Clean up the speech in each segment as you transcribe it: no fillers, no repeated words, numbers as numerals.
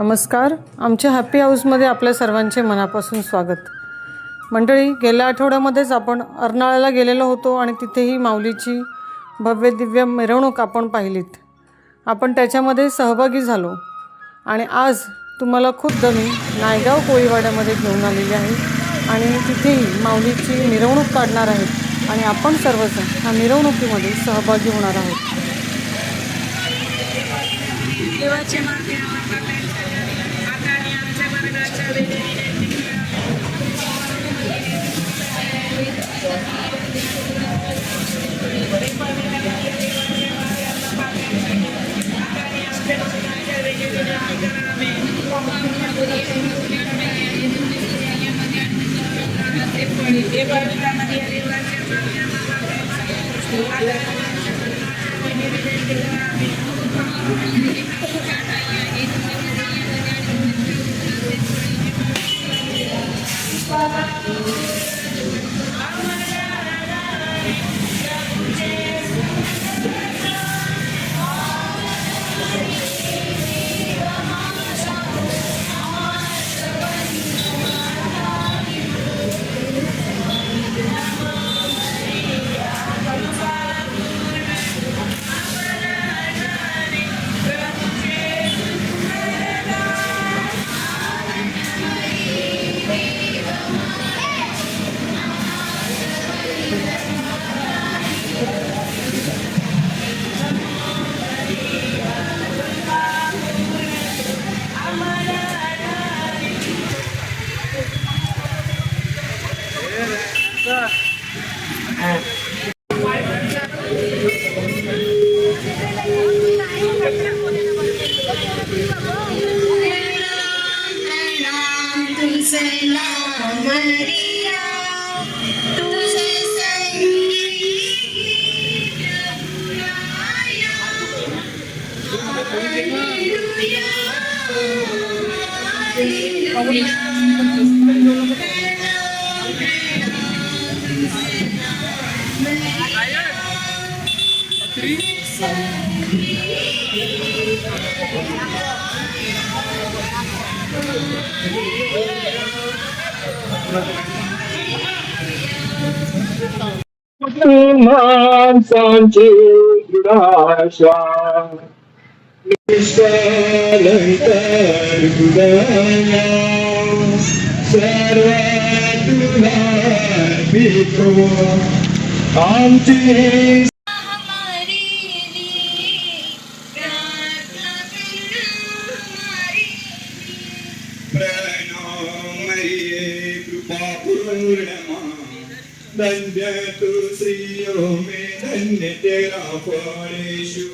नमस्कार. आमच्या हॅपी हाऊसमध्ये आपल्या सर्वांचे मनापासून स्वागत. मंडळी, गेल्या आठवड्यामध्येच आपण अर्नाळ्याला गेलेलो होतो आणि तिथेही माऊलीची भव्य दिव्य मिरवणूक आपण पाहिलीत. आपण त्याच्यामध्ये सहभागी झालो आणि आज तुम्हाला खुद्द मी नायगाव कोळीवाड्यामध्ये घेऊन आलेली आहे आणि तिथेही माऊलीची मिरवणूक काढणार आहेत आणि आपण सर्वजण ह्या मिरवणुकीमध्ये सहभागी होणार आहोत. माणसांची दुराशा निष्कलंक हृदया सर्व तुला अर्पितो आमची धन्य तू श्रीयो में धन्य तेरा फलेषु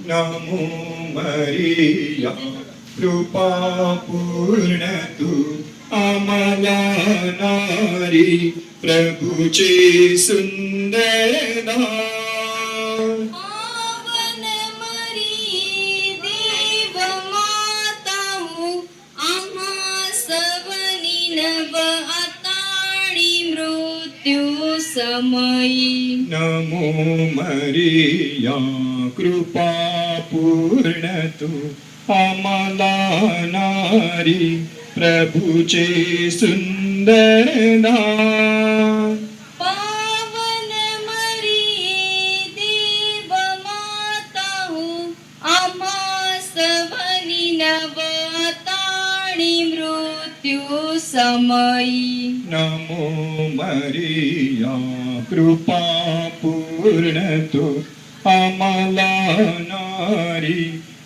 नमो मरिया कृपा पूर्ण तू आम्हाला नारी प्रभूची सुंदर नाव पावन मरी देव माता नव आताळी मृत्यू समयी. नमो मरिया कृपा पूर्ण तू आम्हाला नारी प्रभूचे सुंदर दान. पावन मरिये देव माता हो, आम्हा सवनी नव आताळी मृत्यू समयी. नमो मरिया कृपा पूर्ण तू आम्हाला नारी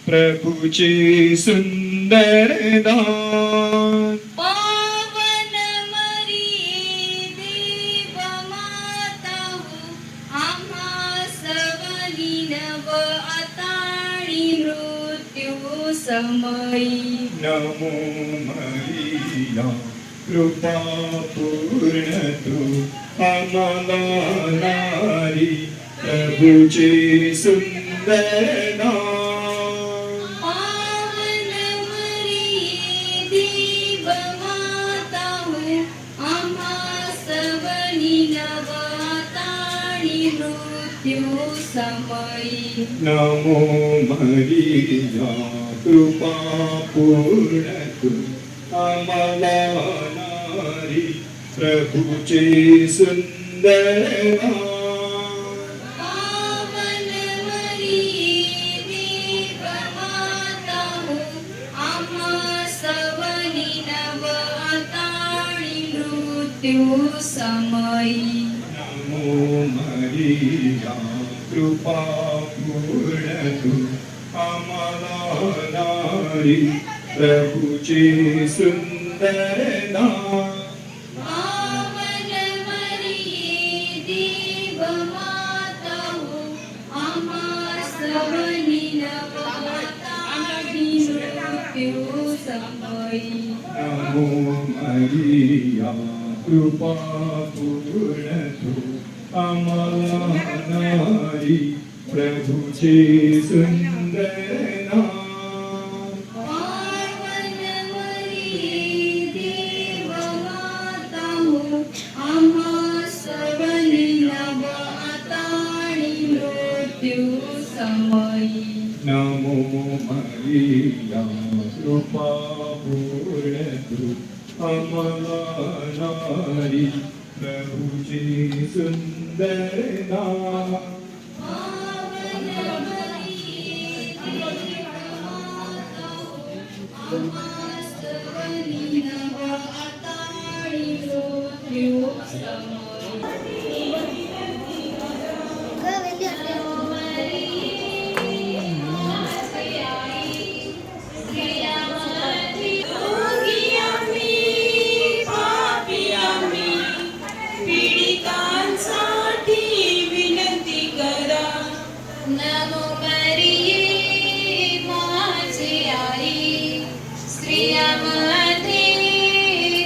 प्रभूचे सुंदर दान. पावन मरिये देव माता हो, आम्हा सवनी नव आताळी मृत्यू समयी. नमो मरिया कृपा पूर्ण तू आम्हाला नारी प्रभूचे सुंदर दान. पावन मरिये देव माता हो, आम्हा सवनी नव आताळी मृत्यू समयी. नमो मरिया कृपा पूर्ण तू आम्हाला नारी प्रभूचे सुंदर दान. पावन मरिये देव माता हो, आम्हा सवनी नव आताळी मृत्यू समयी. नमो मरिया कृपा पूर्ण तू आम्हाला नारी प्रभूचे सुंदर दान. पावन मरिये देव माता हो, आम्हा सवनी नव आताळी मृत्यू समयी. नमो मरिया कृपा पूर्ण तू आम्हाला नारी प्रभूचे सुंदर दान. पावन मरिये देव माता हो, आम्हा सवनी नव आताळी मृत्यू समयी. नमो मरिया कृपा पूर्ण तू आम्हाला नारी प्रभूचे सुंदर दान. पावन मरिये देव माता हो, आम्हा सवनी नव आताळी मृत्यू समयी. नमो मरिये माझी आई, स्त्रियांमध्ये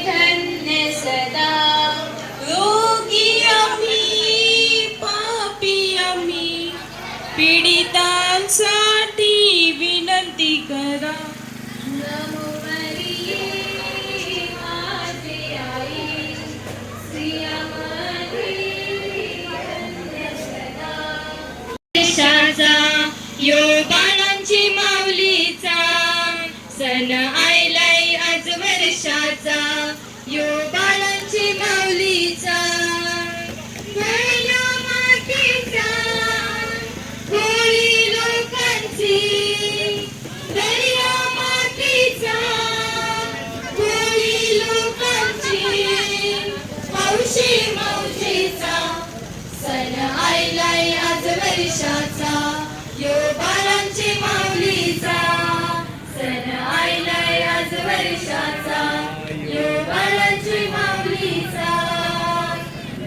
धन्य सदा. रोगी आम्ही, पापी आम्ही, पीडितांसाठी विनंती करा. नमो मरिये माझी आई, स्त्रियांमध्ये धन्य सदा. देशाचा यो बाळांची माऊलीचा सण आयलाय आज वर्षाचा. यो बाळांची माऊलीचा भल्या मातीचा होळी लोकांची. दर्या मातीचा होळी लोकांची. हौशी मौजीचा सण आयलाय आज वर्षाचा. यो बाळांची माऊलीचा सण आयलाय आज वर्षाचा. यो बाळांची माऊलीचा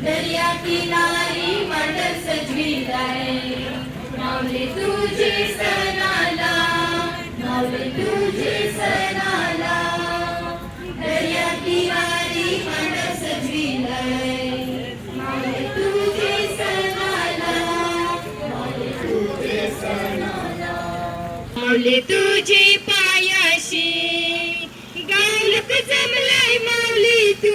दर्या किनारी मंडप सजविलाय. माऊली तुझी सणाला, माऊली तुझी सणाला. दर्या किनारी मंडप सजविलाय. माऊली तुझी सणाला, माऊली तुझी सणाला. माऊली तुझी पायाशी गावलक जमलाय. माऊली तू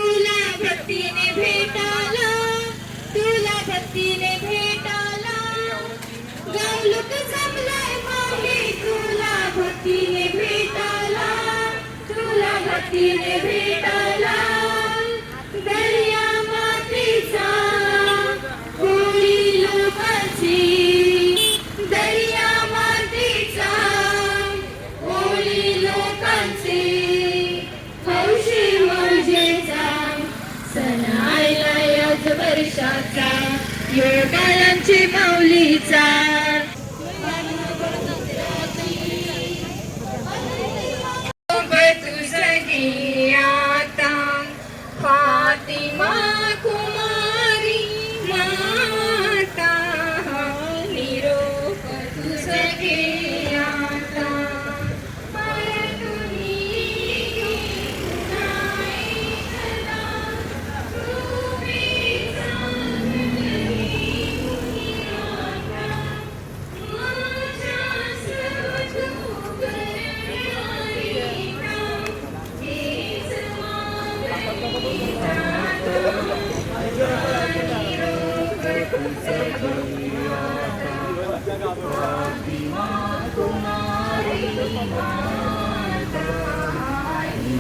मातीने भेटला दर्या मातीचा कोळी लोकांची दर्या मातीचा कोळी लोकांची हौशी मौजेचा सण आलाय आज वर्षाचा योगाळांची माऊलीचा आता फातिमा कुमारी माता निरोप तुझे आता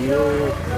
Yo